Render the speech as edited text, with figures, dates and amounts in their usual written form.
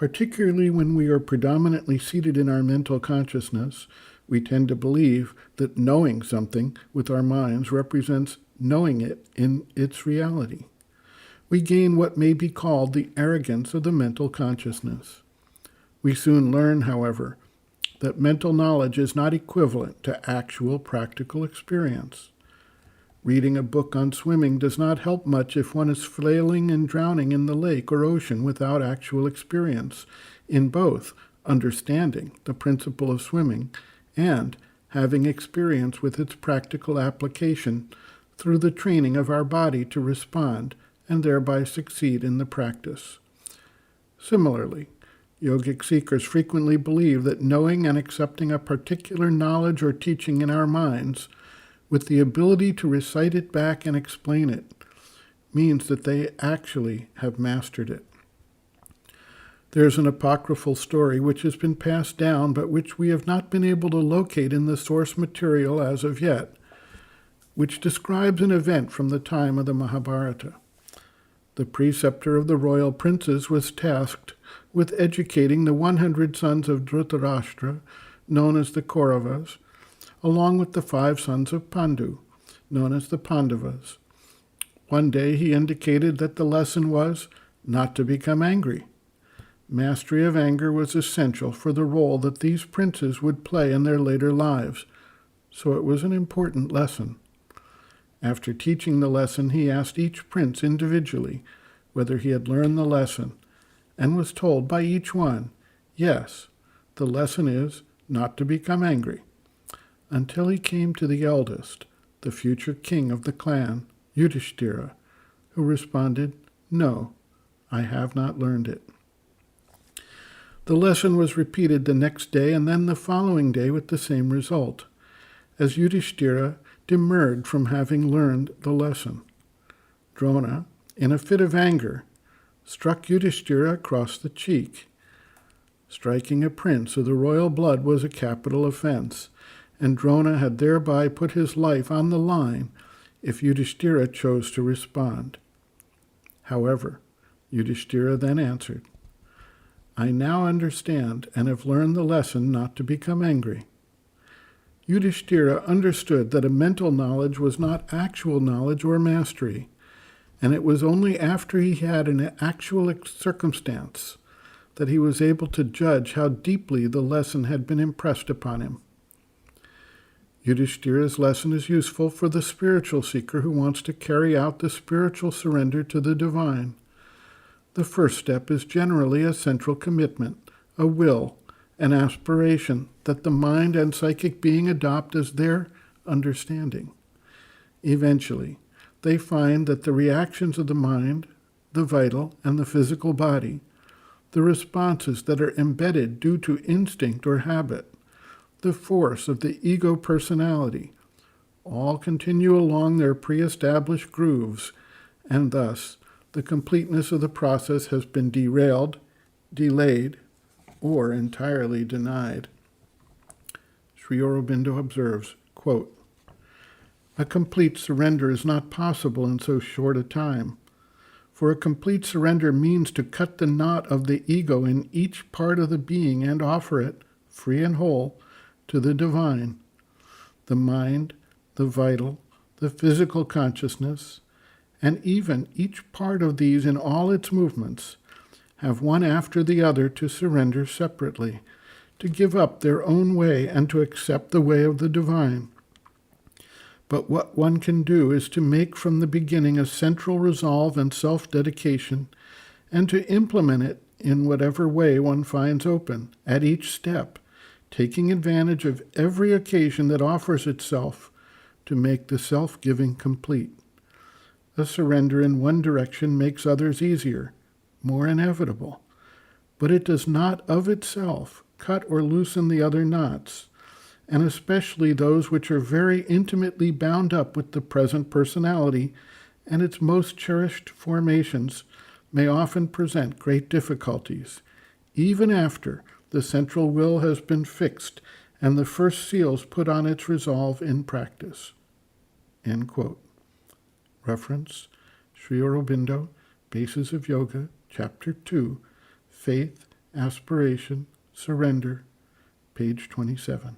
Particularly when we are predominantly seated in our mental consciousness, we tend to believe that knowing something with our minds represents knowing it in its reality. We gain what may be called the arrogance of the mental consciousness. We soon learn, however, that mental knowledge is not equivalent to actual practical experience. Reading a book on swimming does not help much if one is flailing and drowning in the lake or ocean without actual experience in both understanding the principle of swimming and having experience with its practical application through the training of our body to respond and thereby succeed in the practice. Similarly, yogic seekers frequently believe that knowing and accepting a particular knowledge or teaching in our minds with the ability to recite it back and explain it means that they actually have mastered it. There's an apocryphal story which has been passed down but which we have not been able to locate in the source material as of yet, which describes an event from the time of the Mahabharata. The preceptor of the royal princes was tasked with educating the 100 sons of Dhritarashtra, known as the Kauravas, along with the 5 sons of Pandu, known as the Pandavas. One day he indicated that the lesson was not to become angry. Mastery of anger was essential for the role that these princes would play in their later lives, so it was an important lesson. After teaching the lesson, he asked each prince individually whether he had learned the lesson, and was told by each one, yes, the lesson is not to become angry, until he came to the eldest, the future king of the clan, Yudhishthira, who responded, no, I have not learned it. The lesson was repeated the next day and then the following day with the same result, as Yudhishthira demurred from having learned the lesson. Drona, in a fit of anger, struck Yudhishthira across the cheek. Striking a prince of the royal blood was a capital offense, and Drona had thereby put his life on the line if Yudhishthira chose to respond. However, Yudhishthira then answered, I now understand and have learned the lesson not to become angry. Yudhishthira understood that a mental knowledge was not actual knowledge or mastery, and it was only after he had an actual circumstance that he was able to judge how deeply the lesson had been impressed upon him. Yudhishthira's lesson is useful for the spiritual seeker who wants to carry out the spiritual surrender to the divine. The first step is generally a central commitment, a will, an aspiration that the mind and psychic being adopt as their understanding. Eventually, they find that the reactions of the mind, the vital, and the physical body, the responses that are embedded due to instinct or habit, the force of the ego personality, all continue along their pre-established grooves, and thus the completeness of the process has been derailed, delayed, or entirely denied. Sri Aurobindo observes, quote, a complete surrender is not possible in so short a time, for a complete surrender means to cut the knot of the ego in each part of the being and offer it, free and whole, to the divine. The mind, the vital, the physical consciousness, and even each part of these in all its movements have one after the other to surrender separately, to give up their own way and to accept the way of the divine. But what one can do is to make from the beginning a central resolve and self-dedication, and to implement it in whatever way one finds open, at each step, taking advantage of every occasion that offers itself to make the self-giving complete. A surrender in one direction makes others easier, more inevitable, but it does not of itself cut or loosen the other knots, and especially those which are very intimately bound up with the present personality and its most cherished formations may often present great difficulties, even after the central will has been fixed and the first seals put on its resolve in practice. End quote. Reference, Sri Aurobindo, Bases of Yoga, Chapter 2, Faith, Aspiration, Surrender, page 27.